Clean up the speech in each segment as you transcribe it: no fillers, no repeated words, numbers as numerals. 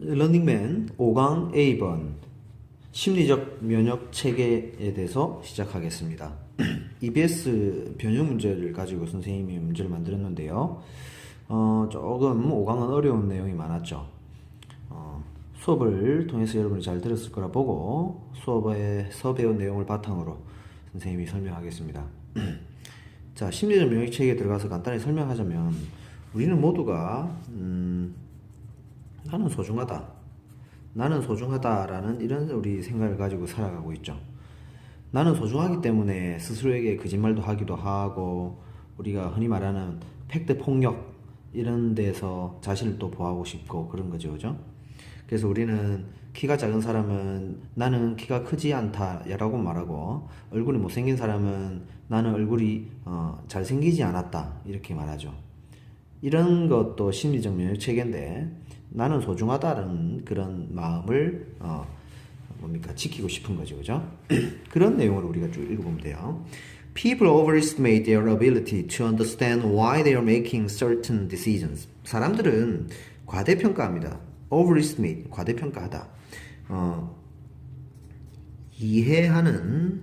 런닝맨 5강 A번 심리적 면역 체계에 대해서 시작하겠습니다. EBS 변형 문제를 가지고 선생님이 문제를 만들었는데요. 조금 5강은 어려운 내용이 많았죠. 수업을 통해서 여러분이 잘 들었을 거라 보고 수업에서 배운 내용을 바탕으로 선생님이 설명하겠습니다. 자, 심리적 면역 체계에 들어가서 간단히 설명하자면 우리는 모두가 나는 소중하다. 나는 소중하다라는 이런 우리 생각을 가지고 살아가고 있죠. 나는 소중하기 때문에 스스로에게 거짓말도 하기도 하고 우리가 흔히 말하는 팩트 폭력 이런 데서 자신을 또 보호하고 싶고 그런 거죠. 그죠? 그래서 우리는 키가 작은 사람은 나는 키가 크지 않다 라고 말하고 얼굴이 못생긴 사람은 나는 얼굴이 잘생기지 않았다 이렇게 말하죠. 이런 것도 심리적 면역 체계인데 나는 소중하다는 그런 마음을 지키고 싶은 거죠. 그죠? 그런 내용을 우리가 쭉 읽어보면 돼요. People overestimate their ability to understand why they are making certain decisions. 사람들은 과대평가합니다. overestimate, 과대평가하다. 이해하는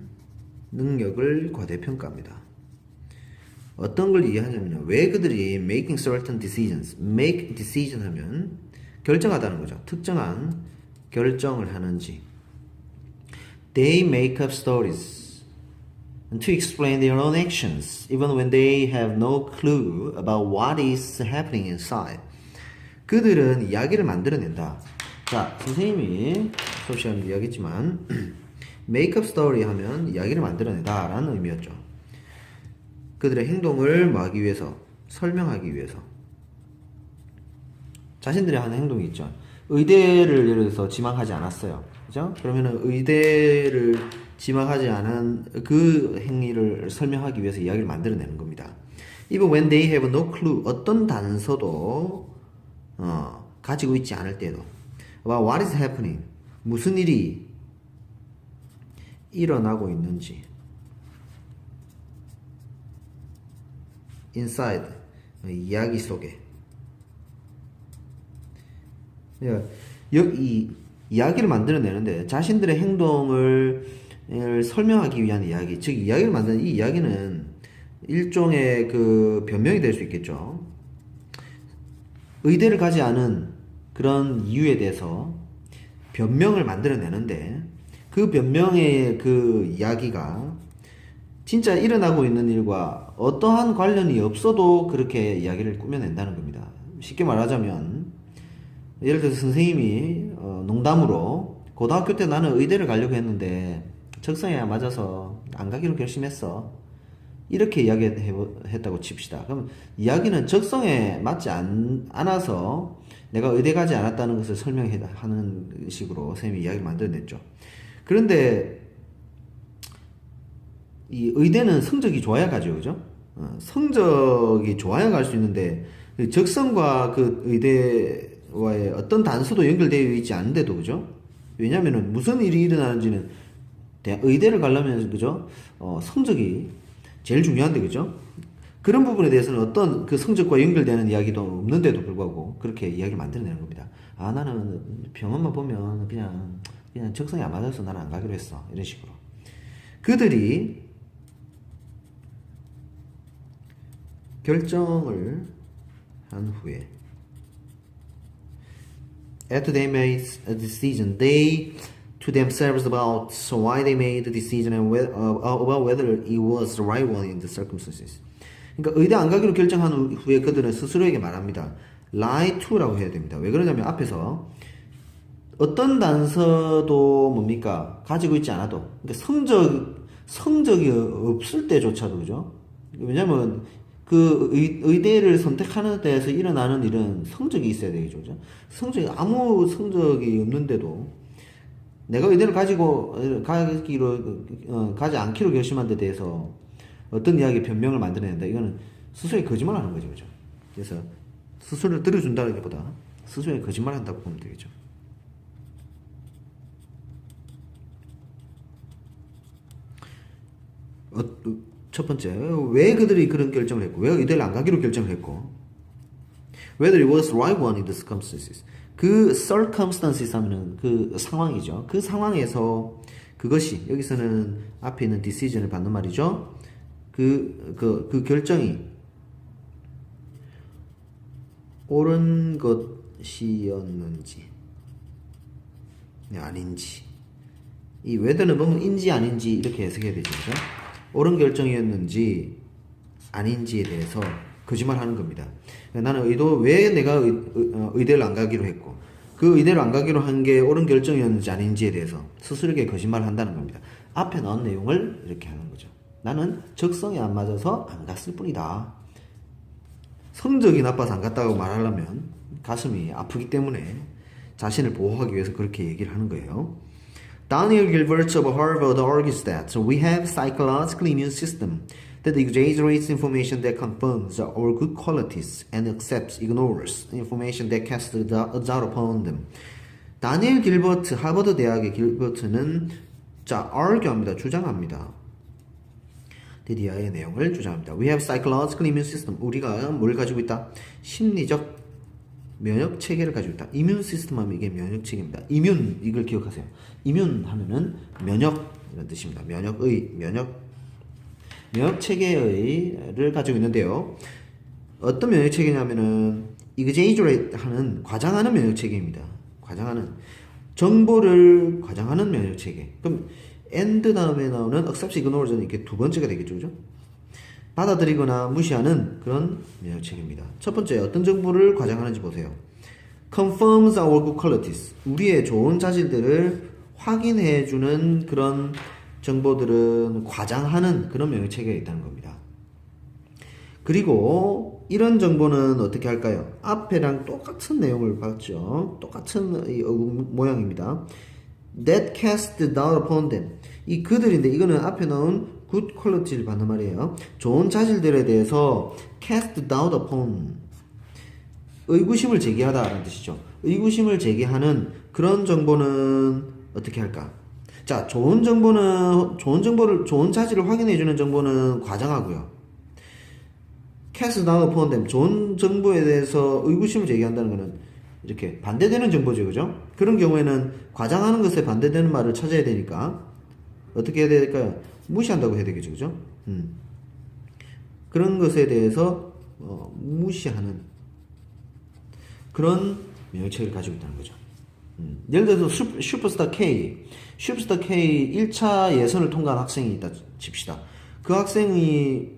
능력을 과대평가합니다. 어떤 걸 이해하냐면요. 왜 그들이 making certain decisions, make decision 하면 결정하다는 거죠. 특정한 결정을 하는지. They make up stories to explain their own actions, even when they have no clue about what is happening inside. 그들은 이야기를 만들어낸다. 자, 선생님이 수업 시간에 이야기했지만 make up story 하면 이야기를 만들어내다 라는 의미였죠. 그들의 행동을 하기 위해서, 설명하기 위해서. 자신들이 하는 행동이 있죠. 의대를 예를 들어서 지망하지 않았어요. 그죠? 그러면은 의대를 지망하지 않은 그 행위를 설명하기 위해서 이야기를 만들어내는 겁니다. Even when they have no clue, 어떤 단서도 가지고 있지 않을 때도 about what is happening, 무슨 일이 일어나고 있는지 inside, 이야기 속에 이 이야기를 만들어내는데 자신들의 행동을 설명하기 위한 이야기, 즉 이야기를 만드는 이 이야기는 일종의 그 변명이 될 수 있겠죠. 의대를 가지 않은 그런 이유에 대해서 변명을 만들어내는데 그 변명의 그 이야기가 진짜 일어나고 있는 일과 어떠한 관련이 없어도 그렇게 이야기를 꾸며낸다는 겁니다. 쉽게 말하자면 예를 들어서 선생님이 농담으로 고등학교 때 나는 의대를 가려고 했는데 적성에 안 맞아서 안 가기로 결심했어. 이렇게 이야기했다고 칩시다. 그럼 이야기는 적성에 맞지 않아서 내가 의대 가지 않았다는 것을 설명하는 식으로 선생님이 이야기를 만들어냈죠. 그런데 이 의대는 성적이 좋아야 가죠. 그죠? 성적이 좋아야 갈 수 있는데 적성과 그 의대와의 어떤 단서도 연결되어 있지 않은데도 그죠? 왜냐면은 무슨 일이 일어나는지는 의대를 가려면 그죠? 성적이 제일 중요한데 그죠? 그런 부분에 대해서는 어떤 그 성적과 연결되는 이야기도 없는데도 불구하고 그렇게 이야기를 만들어내는 겁니다. 아, 나는 병원만 보면 그냥 적성이 안 맞아서 나는 안 가기로 했어. 이런 식으로. 그들이 결정을 한 후에 after they made a decision, they to themselves about why they made the decision and about whether it was the right one in the circumstances. 그러니까 의대 안 가기로 결정한 후에 그들은 스스로에게 말합니다. lie to라고 해야 됩니다. 왜 그러냐면 앞에서 어떤 단서도 가지고 있지 않아도 그러니까 성적이 없을 때조차도 그죠? 왜냐면 그 의대를 선택하는 데에서 일어나는 일은 성적이 있어야 되겠죠. 그죠? 아무 성적이 없는데도 내가 의대를 가지 않기로 결심한 데 대해서 어떤 이야기 변명을 만들어낸다. 이거는 스스로의 거짓말 하는 거죠. 그죠? 그래서 스스로를 들어준다는 것보다 스스로의 거짓말 한다고 보면 되겠죠. 첫 번째, 왜 그들이 그런 결정을 했고, 왜 의대를 안 가기로 결정을 했고, whether it was the right one in the circumstances. 그 circumstances 하면은 그 상황이죠. 그 상황에서 그것이 여기서는 앞에 있는 decision을 받는 말이죠. 그 결정이 옳은 것이었는지 아닌지, 이 whether는 보면 인지 아닌지 이렇게 해석해야 되죠. 그죠? 옳은 결정이었는지 아닌지에 대해서 거짓말 하는 겁니다. 나는 왜 내가 의대를 안 가기로 했고, 그 의대를 안 가기로 한 게 옳은 결정이었는지 아닌지에 대해서 스스로에게 거짓말을 한다는 겁니다. 앞에 나온 내용을 이렇게 하는 거죠. 나는 적성에 안 맞아서 안 갔을 뿐이다. 성적이 나빠서 안 갔다고 말하려면 가슴이 아프기 때문에 자신을 보호하기 위해서 그렇게 얘기를 하는 거예요. Daniel Gilbert of Harvard argues that we have psychological immune system that exaggerates information that confirms our good qualities and ignores information that casts a doubt upon them. 다니엘 길버트, 하버드 대학의 길버트는 argue합니다. 주장합니다. 드디어의 내용을 주장합니다. We have psychological immune system. 우리가 뭘 가지고 있다? 심리적 면역 체계를 가지고 있다. 이뮨 시스템 하면 이게 면역 체계입니다. 이뮨, 이걸 기억하세요. 이뮨 하면은 면역 이런 뜻입니다. 면역 체계를 가지고 있는데요. 어떤 면역 체계냐면은 exaggerate 하는 과장하는 면역 체계입니다. 과장하는 정보를 과장하는 면역 체계. 그럼 and 다음에 나오는 accept, ignore는 이게 두 번째가 되겠죠, 그죠? 받아들이거나 무시하는 그런 면역 체계입니다. 첫 번째, 어떤 정보를 과장하는지 보세요. confirms our good qualities. 우리의 좋은 자질들을 확인해주는 그런 정보들은 과장하는 그런 면역 체계가 있다는 겁니다. 그리고 이런 정보는 어떻게 할까요? 앞에랑 똑같은 내용을 봤죠. 똑같은 모양입니다. That cast doubt upon them. 이 그들인데 이거는 앞에 나온 good quality를 받는 말이에요. 좋은 자질들에 대해서 cast doubt upon, 의구심을 제기하다라는 뜻이죠. 의구심을 제기하는 그런 정보는 어떻게 할까? 자, 좋은 자질을 확인해주는 정보는 과장하고요. cast doubt upon them, 좋은 정보에 대해서 의구심을 제기한다는 것은 이렇게 반대되는 정보죠, 그죠? 그런 경우에는 과장하는 것에 반대되는 말을 찾아야 되니까 어떻게 해야 될까요? 무시한다고 해야 되겠죠, 그죠? 그런 것에 대해서 무시하는 그런 면역체계를 가지고 있다는 거죠. 예를 들어서 슈퍼스타 K 1차 예선을 통과한 학생이 있다 칩시다. 그 학생이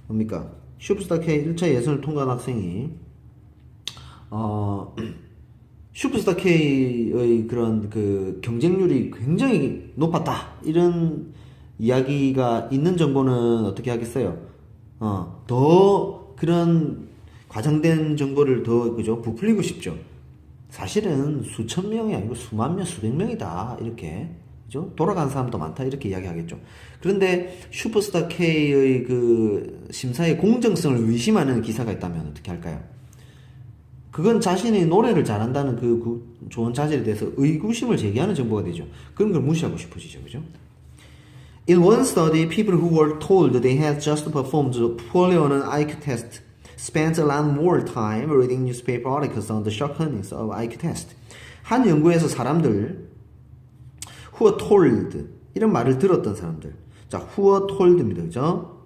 뭡니까? 슈퍼스타 K 1차 예선을 통과한 학생이 슈퍼스타 K의 그런 그 경쟁률이 굉장히 높았다, 이런 이야기가 있는 정보는 어떻게 하겠어요? 더 그런 과장된 정보를 더 그죠? 부풀리고 싶죠. 사실은 수천 명이 아니고 수만 명, 수백 명이다, 이렇게 그죠? 돌아간 사람도 많다, 이렇게 이야기하겠죠. 그런데 슈퍼스타 K의 그 심사의 공정성을 의심하는 기사가 있다면 어떻게 할까요? 그건 자신이 노래를 잘한다는 그 좋은 자질에 대해서 의구심을 제기하는 정보가 되죠. 그런 걸 무시하고 싶어지죠, 그죠? In one study, people who were told they had just performed poorly on an IQ test spent a lot more time reading newspaper articles on the shortcomings of IQ test. 한 연구에서 사람들, who were told, 이런 말을 들었던 사람들. 자, who were told입니다, 그죠?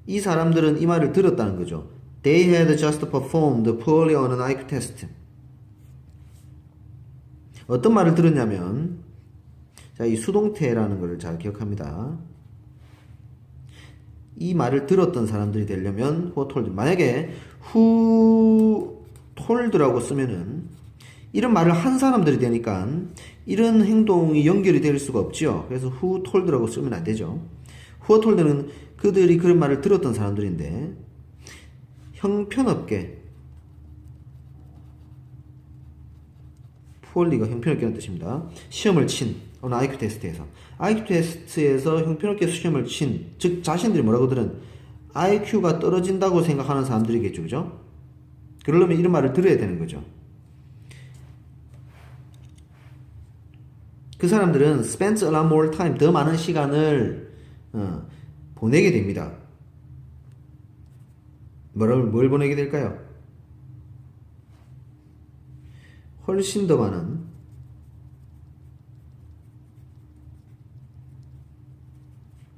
이 사람들은 이 말을 들었다는 거죠. They had just performed poorly on an IQ test. 어떤 말을 들었냐면, 자, 이 수동태라는 것을 잘 기억합니다. 이 말을 들었던 사람들이 되려면 who told. 만약에 who told라고 쓰면은 이런 말을 한 사람들이 되니까 이런 행동이 연결이 될 수가 없죠. 그래서 who told라고 쓰면 안 되죠. who told는 그들이 그런 말을 들었던 사람들인데, 형편없게, poorly가 형편없게라는 뜻입니다. 시험을 친 IQ 테스트에서, IQ 테스트에서 형편없게 시험을 친, 즉 자신들이 뭐라고 들은 IQ가 떨어진다고 생각하는 사람들이겠죠, 그죠? 그러려면 이런 말을 들어야 되는 거죠. 그 사람들은 spent a lot more time, 더 많은 시간을 보내게 됩니다. 뭘 보내게 될까요? 훨씬 더 많은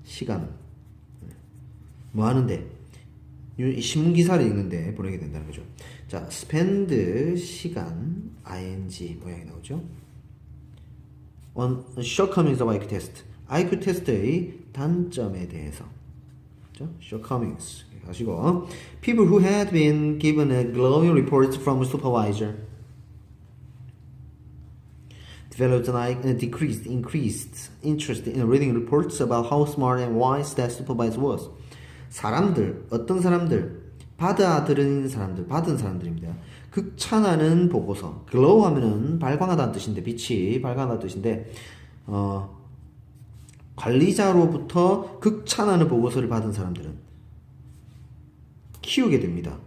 시간 뭐 하는데 신문 기사를 읽는데 보내게 된다는 거죠. 자, spend 시간 ing 모양이 나오죠. on shortcomings of IQ test. IQ 테스트의 단점에 대해서. 그렇죠? shortcomings 하시고 people who had been given a glowing report from a supervisor developed an increased interest in reading reports about how smart and wise that supervisor was. 사람들, 어떤 사람들, 받은 사람들입니다. 극찬하는 보고서, glow 하면은 발광하다는 뜻인데, 빛이 발광하다는 뜻인데, 관리자로부터 극찬하는 보고서를 받은 사람들은 키우게 됩니다.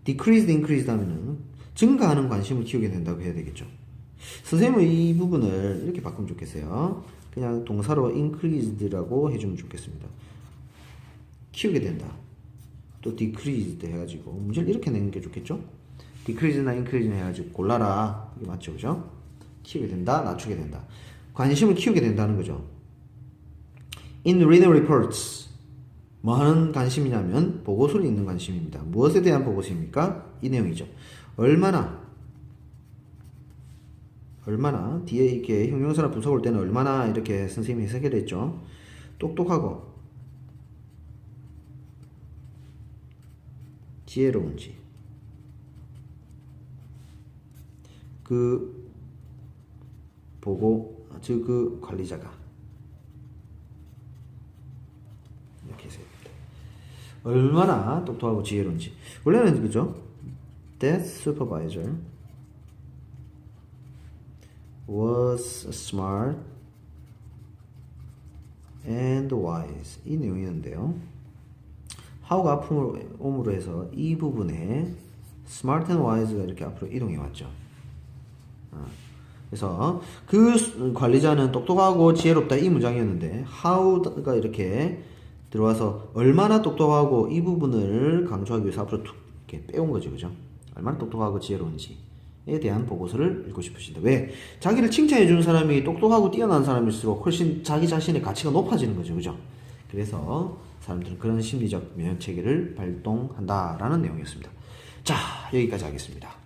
increased 하면은 증가하는 관심을 키우게 된다고 해야 되겠죠. 선생님은 이 부분을 이렇게 바꾸면 좋겠어요. 그냥 동사로 increased라고 해주면 좋겠습니다. 키우게 된다. 또 decreased 해가지고 문제를 이렇게 내는 게 좋겠죠? decrease나 increase 해가지고 골라라. 이게 맞죠, 그죠? 키우게 된다, 낮추게 된다. 관심을 키우게 된다는 거죠. In reading reports, 뭐 하는 관심이냐면 보고서를 읽는 관심입니다. 무엇에 대한 보고서입니까? 이 내용이죠. 얼마나 뒤에 이렇게 형용사나 부사 올 때는 얼마나 이렇게 선생님이 해석을 했죠. 똑똑하고 지혜로운지 그 관리자가 이렇게 해석합니다. 얼마나 똑똑하고 지혜로운지. 원래는 그죠? That supervisor was smart and wise. 이 내용이었는데요. how가 앞으로 옴으로 해서 이 부분에 smart and wise가 이렇게 앞으로 이동해 왔죠. 그래서 그 관리자는 똑똑하고 지혜롭다 이 문장이었는데 how가 이렇게 들어와서 얼마나 똑똑하고 이 부분을 강조하기 위해서 앞으로 툭 이렇게 빼온 거죠, 그죠? 얼마나 똑똑하고 지혜로운지에 대한 보고서를 읽고 싶으신다. 왜? 자기를 칭찬해 주는 사람이 똑똑하고 뛰어난 사람일수록 훨씬 자기 자신의 가치가 높아지는 거죠, 그죠? 그래서 사람들은 그런 심리적 면역 체계를 발동한다라는 내용이었습니다. 자, 여기까지 하겠습니다.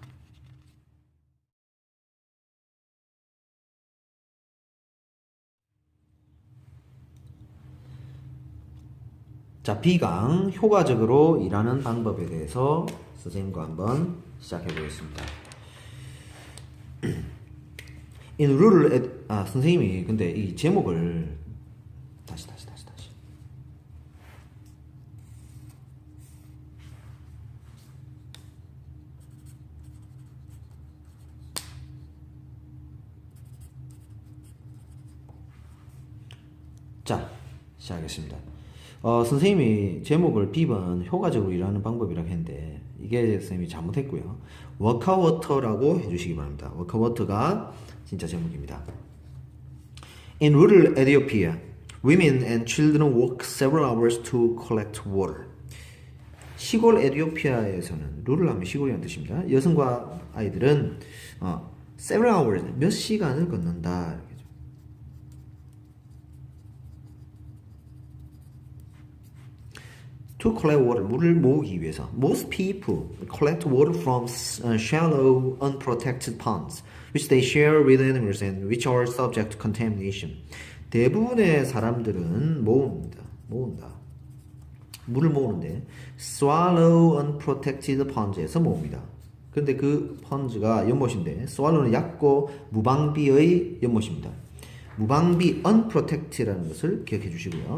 자, B강 효과적으로 일하는 방법에 대해서 선생님과 한번 시작해 보겠습니다. In rural 선생님이 근데 이 제목을 다시 자, 시작하겠습니다. 선생님이 제목을 B번 효과적으로 일하는 방법이라고 했는데 이게 선생님이 잘못했고요. 워커워터라고 해주시기 바랍니다. 워커워터가 진짜 제목입니다. In rural Ethiopia, women and children work several hours to collect water. 시골 에티오피아에서는 rural 하면 시골이라는 뜻입니다. 여성과 아이들은 several hours 몇 시간을 걷는다. To collect water, 물을 모으기 위해서. Most people collect water from shallow, unprotected ponds, which they share with animals and which are subject to contamination. 대부분의 사람들은 모은다. 물을 모으는데 swallow unprotected ponds에서 모읍니다. 근데 그 ponds가 연못인데 swallow는 얕고 무방비의 연못입니다. 무방비 unprotected라는 것을 기억해 주시고요.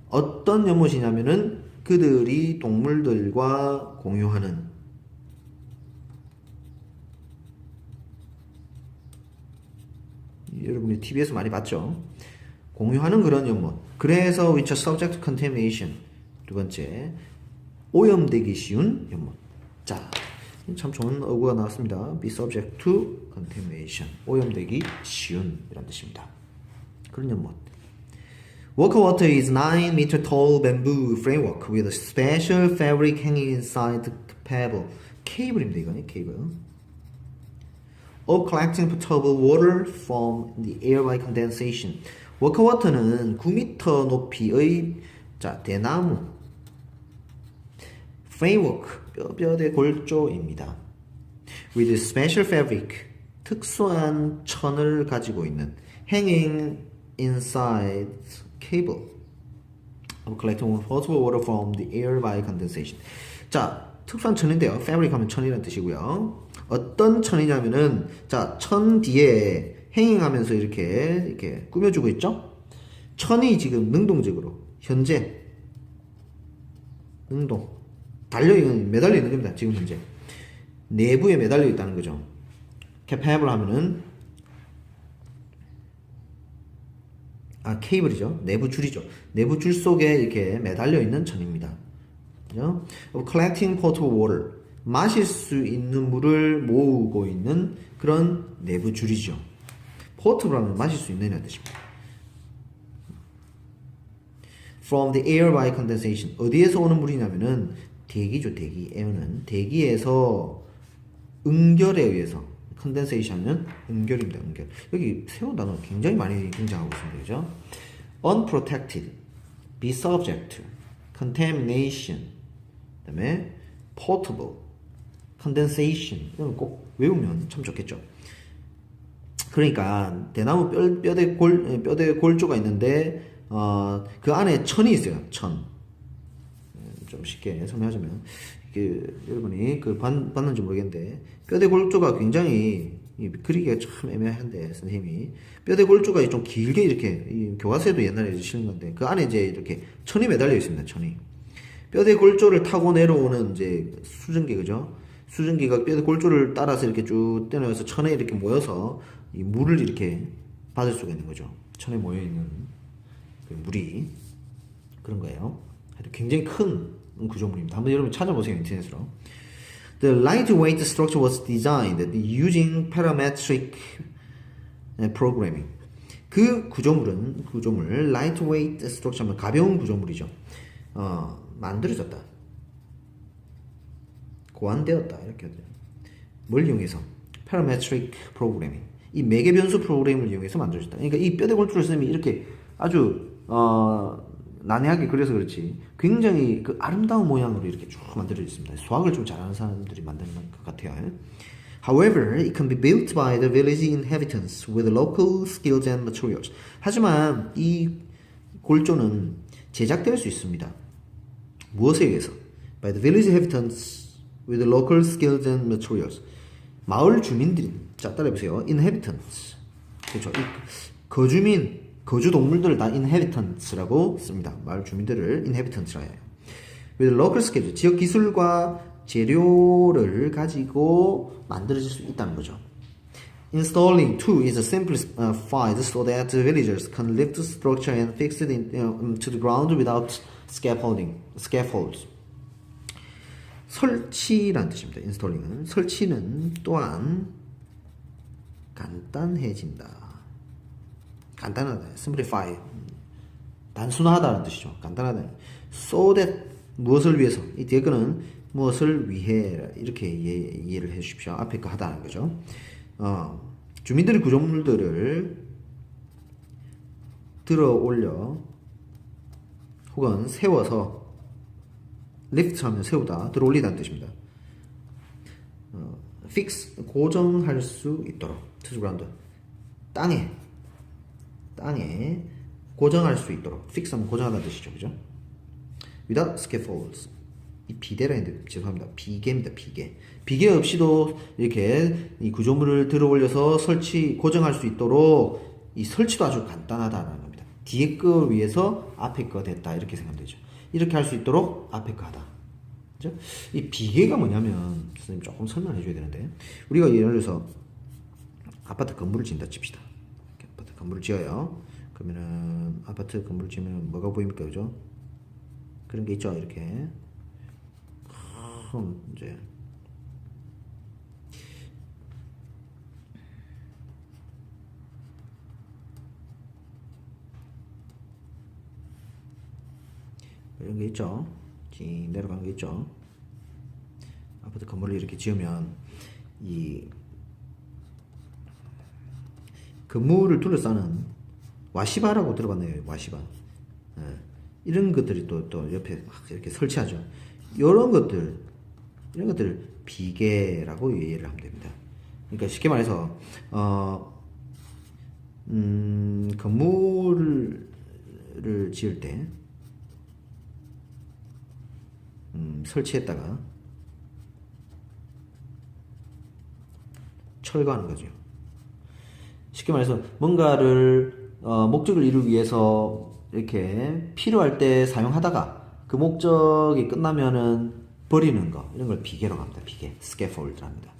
어떤 연못이냐면은 그들이 동물들과 공유하는 여러분이 TV에서 많이 봤죠? 공유하는 그런 연못. 그래서 which are subject to contamination. 두 번째, 오염되기 쉬운 연못. 자, 참 좋은 어구가 나왔습니다. be subject to contamination. 오염되기 쉬운 이란 뜻입니다. 그런 연못. 워커워터 is 9-meter tall bamboo framework with a special fabric hanging inside the pebble. 케이블입니다, 이거는 케이블. of collecting potable water from the air by condensation. 워커워터는 9m 높이의 자 대나무 framework 뼈대 골조입니다. with special fabric 특수한 천을 가지고 있는 hanging inside cable of collecting potable water from the air by condensation. 자, 특수한 천인데요. fabric 하면 천이라는 뜻이고요. 어떤 천이냐면은 자, 천 뒤에 행잉하면서 이렇게 꾸며주고 있죠. 천이 지금 능동적으로 현재 능동 매달려 있는 겁니다. 지금 현재 내부에 매달려 있다는 거죠. capable 하면은 케이블이죠. 내부 줄이죠. 내부 줄 속에 이렇게 매달려 있는 천입니다. 그죠? collecting potable water 마실 수 있는 물을 모으고 있는 그런 내부 줄이죠. potable 하면 마실 수 있는 뜻입니다. from the air by condensation 어디에서 오는 물이냐면은 대기죠. 대기. air는 대기에서 응결에 의해서 condensation은 응결입니다. 응결. 여기 새로운 단어 굉장히 많이 등장하고 있습니다. 그죠? unprotected, be subject to, contamination, 그 다음에 potable, condensation 이런 꼭 외우면 참 좋겠죠. 그러니까 대나무 뼈대 골조가 있는데 그 안에 천이 있어요. 천. 좀 쉽게 설명하자면 여러분이 봤는지 모르겠는데 뼈대 골조가 굉장히 그리기가 참 애매한데 선생님이 뼈대 골조가 좀 길게 이렇게 교과서에도 옛날에 실은 건데 그 안에 이제 이렇게 천이 매달려 있습니다. 천이 뼈대 골조를 타고 내려오는 이제 수증기 그죠? 수증기가 뼈대 골조를 따라서 이렇게 쭉 떼내서 천에 이렇게 모여서 이 물을 이렇게 받을 수가 있는 거죠. 천에 모여 있는 그 물이 그런 거예요. 굉장히 큰 구조물입니다. 한번 여러분 찾아보세요. 인터넷으로. The lightweight structure was designed using parametric programming. 그 구조물 lightweight structure면 가벼운 구조물이죠. 만들어졌다. 고안되었다. 이렇게 하죠. 뭘 이용해서? parametric programming. 이 매개 변수 프로그램을 이용해서 만들어졌다. 그러니까 이 뼈대 골조를 선생님이 이렇게 아주 난해하게 그려서 그렇지 굉장히 그 아름다운 모양으로 이렇게 쭉 만들어져 있습니다. 수학을 좀 잘하는 사람들이 만드는 것 같아요. However, it can be built by the village inhabitants with local skills and materials. 하지만 이 골조는 제작될 수 있습니다. 무엇에 의해서? By the village inhabitants with local skills and materials. 마을 주민들이 자 따라해보세요. inhabitants 그렇죠. 거주 동물들을 다 inhabitants라고 씁니다. 마을 주민들을 inhabitants라 해요. with local skills 지역 기술과 재료를 가지고 만들어질 수 있다는 거죠. Installing too is simplified so that the villagers can lift the structure and fix it to the ground without scaffolds. 설치라는 뜻입니다. 인스톨링은 설치는 또한 간단해진다. 간단하다. simplify. 단순하다는 뜻이죠. 간단하다. so that 무엇을 위해서. 이 뒤에 거는 무엇을 위해 이렇게 이해를 해 주십시오. 앞에 거 하다는 거죠. 주민들이 구조물들을 들어 올려 혹은 세워서 lift 하면 세우다, 들어 올리다는 뜻입니다. fix 고정할 수 있도록 to the ground 땅에 고정할 수 있도록 fix 하면 고정하다는 뜻이죠. 그죠? without scaffolds 이 비대라 했는데 죄송합니다. 비계입니다. 비계 없이도 이렇게 이 구조물을 들어 올려서 고정할 수 있도록 이 설치도 아주 간단하다는 겁니다. 뒤에 거 위해서 앞에 거 됐다 이렇게 생각하면 되죠. 이렇게 할 수 있도록 앞에 거 하다. 그죠? 이 비계가 뭐냐면 선생님 조금 설명해 줘야 되는데 우리가 예를 들어서 아파트 건물을 짓는다 칩시다. 아파트 건물을 지어요. 그러면은 아파트 건물을 지으면 뭐가 보입니까? 그죠? 그런 게 있죠. 이렇게 이제 이런 게 있죠. 내려가는 게 있죠. 아파트 건물을 이렇게 지으면 이 건물을 둘러싸는 와시바라고 들어봤네요. 와시바. 예. 이런 것들이 또 옆에 막 이렇게 설치하죠. 이런 것들을 비계라고 이해를 하면 됩니다. 그러니까 쉽게 말해서 건물을 지을 때 설치했다가 철거하는 거죠. 쉽게 말해서 뭔가를 목적을 이루기 위해서 이렇게 필요할 때 사용하다가 그 목적이 끝나면은 버리는 거, 이런 걸 비계라고 합니다. 비계, 스캐폴드 합니다.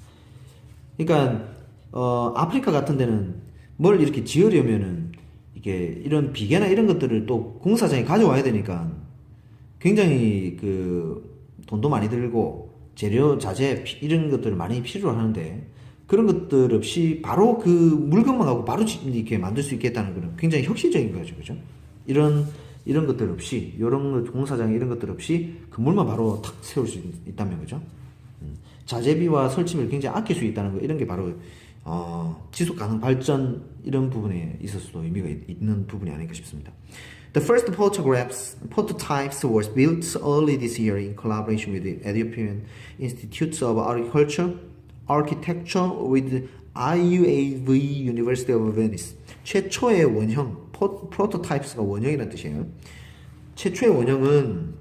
그러니까 아프리카 같은 데는 뭘 이렇게 지으려면은 이게 이런 비계나 이런 것들을 또 공사장에 가져와야 되니까 굉장히 그 돈도 많이 들고 재료, 자재 이런 것들을 많이 필요로 하는데, 그런 것들 없이 바로 그 물건만 갖고 바로 이렇게 만들 수 있겠다는 거는 굉장히 혁신적인 거죠, 그죠? 이런 것들 없이, 이런 공사장 이런 것들 없이 건물만 바로 탁 세울 수 있다면, 그죠? 자재비와 설치비를 굉장히 아낄 수 있다는 거, 이런 게 바로 지속 가능 발전, 이런 부분에 있어서도 의미가 있는 부분이 아닐까 싶습니다. The first prototypes was built early this year in collaboration with the Ethiopian Institute of Architecture with IUAV University of Venice. 최초의 원형, prototypes가 원형이라는 뜻이에요. 최초의 원형은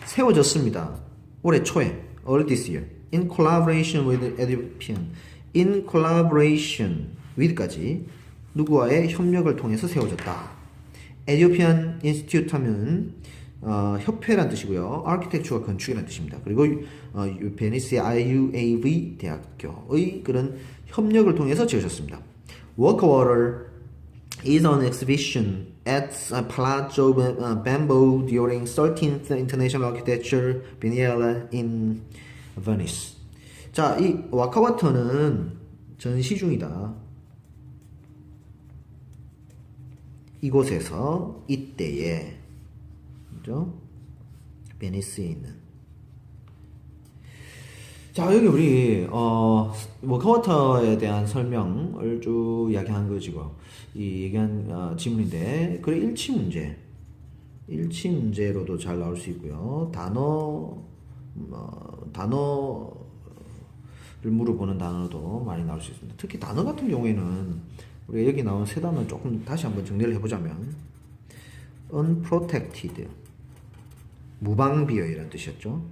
세워졌습니다. 올해 초에, early this year, in collaboration with the Ethiopian, in collaboration with까지 누구와의 협력을 통해서 세워졌다. Ethiopian Institute 하면 협회란 뜻이고요. Architecture가 건축이라는 뜻입니다. 그리고 베니스의 IUAV 대학교의 그런 협력을 통해서 지어졌습니다. Workwater is on exhibition at Palazzo Bambo during 13th International Architecture Biennale in Venice. 자, 이 와카와터는 전시 중이다. 이곳에서 이때에, 그죠? 베니스에 있는. 자, 여기 우리 워커워터에 대한 설명을 쭉 이야기한 거지고, 이 얘기한 지문인데, 그래 일치 문제로도 잘 나올 수 있고요. 단어를 물어보는 단어도 많이 나올 수 있습니다. 특히 단어 같은 경우에는 우리가 여기 나온 세 단어 조금 다시 한번 정리를 해보자면, unprotected, 무방비어이라는 뜻이었죠.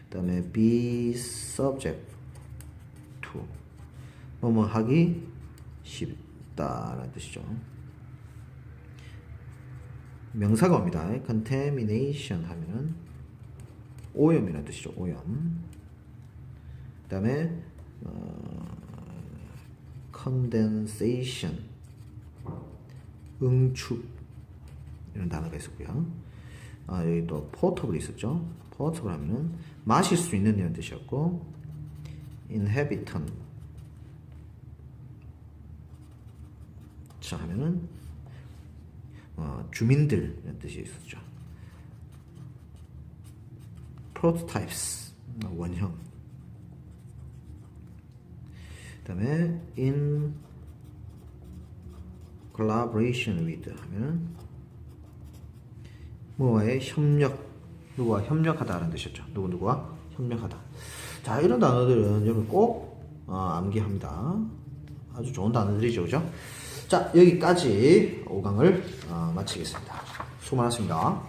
그 다음에 be subject to, 뭐뭐 하기 쉽다라는 뜻이죠. 명사가 옵니다. contamination 하면은 오염이라는 뜻이죠. 오염. 그 다음에 condensation, 응축, 이런 단어가 있었고요. 여기 또 potable 있었죠. potable 하면은 마실 수 있는 이런 뜻이었고, inhabitant 자 하면은 주민들 이런 뜻이 있었죠. prototypes, 원형. 그 다음에 in collaboration with 하면은 뭐와의 협력, 누구와 협력하다라는 뜻이었죠. 누구와 협력하다. 자, 이런 단어들은 여러분 꼭 암기합니다. 아주 좋은 단어들이죠, 그죠? 자, 여기까지 5강을 마치겠습니다. 수고 많았습니다.